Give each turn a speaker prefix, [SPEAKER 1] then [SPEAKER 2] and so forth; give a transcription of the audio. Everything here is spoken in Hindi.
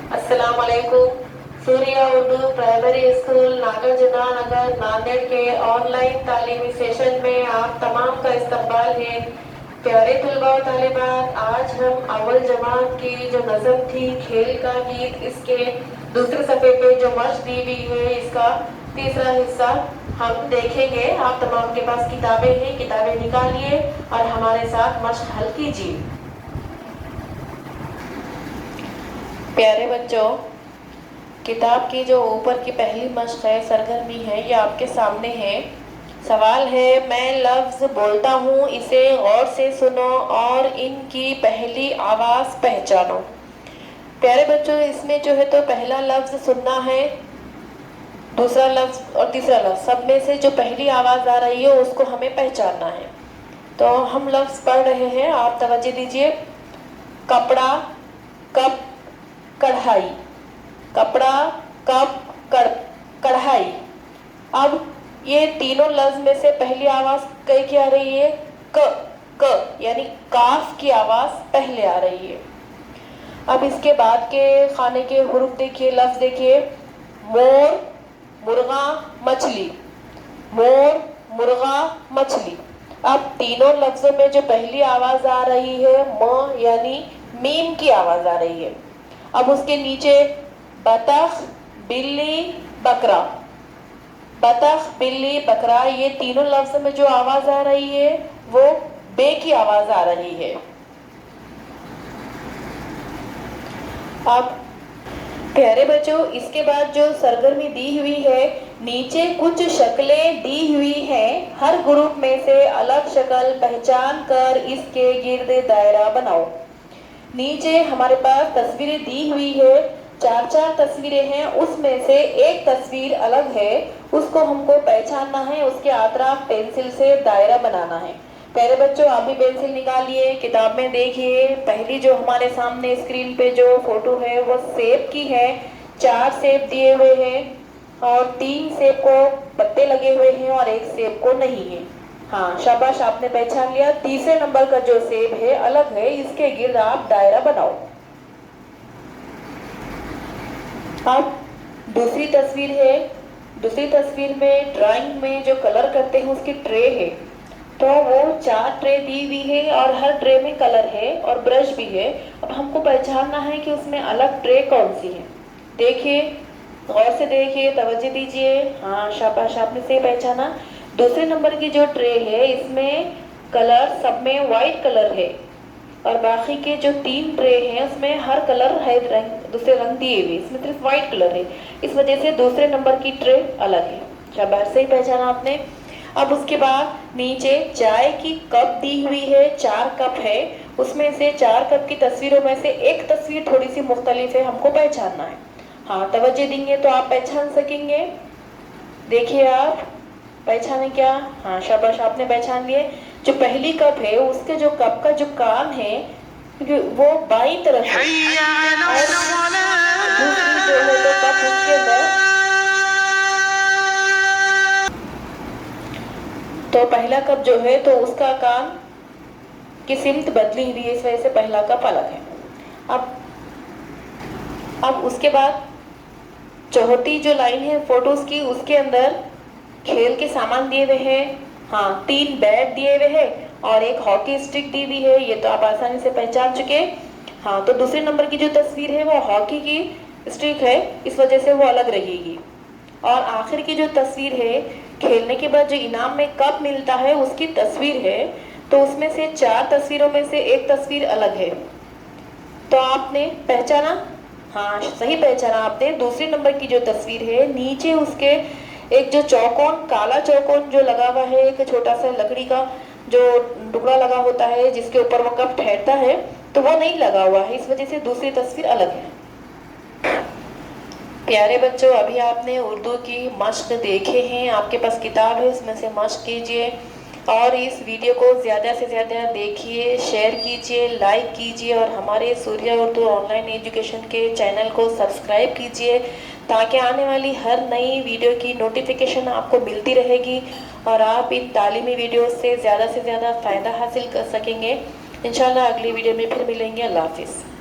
[SPEAKER 1] अस्सलाम वालेकुम। सूर्या उर्दू प्राइमरी स्कूल नागार्जुना नगर नांदेड़ के ऑनलाइन तालीमी सेशन में आप तमाम का इस्तकबाल है। प्यारे तलबा और तालिबात, आज हम अव्वल जमात की जो नज़म थी खेल का गीत, इसके दूसरे सफ़े पे जो मश्क दी हुई है इसका तीसरा हिस्सा हम देखेंगे। आप तमाम के पास किताबें हैं, किताबें निकालिए और हमारे साथ मश्क हल कीजिए। प्यारे बच्चों, किताब की जो ऊपर की पहली मश्क है, सरगर्मी है, ये आपके सामने है। सवाल है, मैं लफ्ज़ बोलता हूँ, इसे गौर से सुनो और इनकी पहली आवाज़ पहचानो। प्यारे बच्चों, इसमें जो है तो पहला लफ्ज़ सुनना है, दूसरा लफ्ज़ और तीसरा लफ्ज़, सब में से जो पहली आवाज़ आ रही है उसको हमें पहचानना है। तो हम लफ्ज़ पढ़ रहे हैं, आप तवज्जो दीजिए। कपड़ा, कप, कढ़ाई। कपड़ा, कप, कढ़ाई। अब ये तीनों लफ्ज में से पहली आवाज क्या आ रही है? क यानी काफ की आवाज पहले आ रही है। अब इसके बाद के खाने के हुरूफ देखिए, लफ्ज देखिए। मोर, मुर्गा, मछली। मोर, मुर्गा, मछली। अब तीनों लफ्जों में जो पहली आवाज आ रही है म यानी मीम की आवाज आ रही है। अब उसके नीचे बतख, बिल्ली, बकरा। बतख, बिल्ली, बकरा, ये तीनों लफ्ज में जो आवाज आ रही है वो बे की आवाज आ रही है। अब प्यारे बच्चों, इसके बाद जो सरगर्मी दी हुई है, नीचे कुछ शक्लें दी हुई हैं, हर ग्रुप में से अलग शक्ल पहचान कर इसके गिर्द दायरा बनाओ। नीचे हमारे पास तस्वीरें दी हुई है, चार तस्वीरें हैं, उसमें से एक तस्वीर अलग है, उसको हमको पहचानना है, उसके अतराफ पेंसिल से दायरा बनाना है। प्यारे बच्चों, आप भी पेंसिल निकालिए, किताब में देखिए। पहली जो हमारे सामने स्क्रीन पे जो फोटो है वो सेब की है। 4 सेब दिए हुए हैं और 3 सेब को पत्ते लगे हुए हैं और 1 सेब को नहीं है। हाँ, शाबाश, आपने पहचान लिया। तीसरे नंबर का जो सेब है अलग है, इसके गिर्द आप दायरा बनाओ। अब दूसरी तस्वीर है। दूसरी तस्वीर में ड्राइंग में जो कलर करते हैं उसकी ट्रे है। तो वो 4 ट्रे दी हुई है और हर ट्रे में कलर है और ब्रश भी है। अब हमको पहचानना है कि उसमें अलग ट्रे कौन सी है। देखिए, गौर से देखिए, तवज्जो दीजिए। हाँ, शाबाश, आपने सही पहचाना। दूसरे नंबर की जो ट्रे है इसमें कलर सब में वाइट कलर है और बाकी के जो 3 ट्रे हैं उसमें हर कलर है, दूसरे रंग दिए हुए, इसमें सिर्फ वाइट कलर है। इस वजह से दूसरे नंबर की ट्रे अलग है। शाबाश, सही पहचाना आपने। अब उसके बाद नीचे चाय की कप दी हुई है, 4 कप है, उसमें से 4 कप की तस्वीरों में से एक तस्वीर थोड़ी सी मुख्तलिफ है, हमको पहचानना है। हाँ, तवज्जो देंगे तो आप पहचान सकेंगे। देखिए, आप पहचाने क्या? हाँ, शाबाश, आपने पहचान लिए। जो पहली कप है उसके जो कप का जो कान है वो बाईं तरफ है और दूसरी जो है तो कप उसके अंदर। तो पहला कप जो है तो उसका कान की सिमत बदली हुई है, इस वजह से पहला कप अलग है। अब उसके बाद चौथी जो लाइन है फोटोज की, उसके अंदर खेल के सामान दिए हुए हैं। हाँ, 3 बैट दिए हुए हैं और एक हॉकी स्टिक दी हुई है, ये तो आप आसानी से पहचान चुके। हाँ, तो दूसरे नंबर की जो तस्वीर है वो हॉकी की स्टिक है, इस वजह से वो अलग रहेगी। और आखिर की जो तस्वीर है, खेलने के बाद जो इनाम में कप मिलता है उसकी तस्वीर है, तो उसमें से 4 तस्वीरों में से एक तस्वीर अलग है। तो आपने पहचाना? हाँ, सही पहचाना आपने। दूसरे नंबर की जो तस्वीर है, नीचे उसके एक जो चौकोन, काला चौकोन जो लगा हुआ है, एक छोटा सा लकड़ी का जो टुकड़ा लगा होता है जिसके ऊपर वो कप ठहरता है, तो वो नहीं लगा हुआ है, इस वजह से दूसरी तस्वीर अलग है। प्यारे बच्चों, अभी आपने उर्दू की मश्क देखे हैं, आपके पास किताब है, उसमें से मश्क कीजिए और इस वीडियो को ज़्यादा से ज़्यादा देखिए, शेयर कीजिए, लाइक कीजिए और हमारे सूर्या उर्दू ऑनलाइन एजुकेशन के चैनल को सब्सक्राइब कीजिए ताकि आने वाली हर नई वीडियो की नोटिफिकेशन आपको मिलती रहेगी और आप इन तालीमी वीडियो से ज़्यादा फ़ायदा हासिल कर सकेंगे। इंशाल्लाह अगली वीडियो में फिर मिलेंगे। अल्लाह हाफिज़।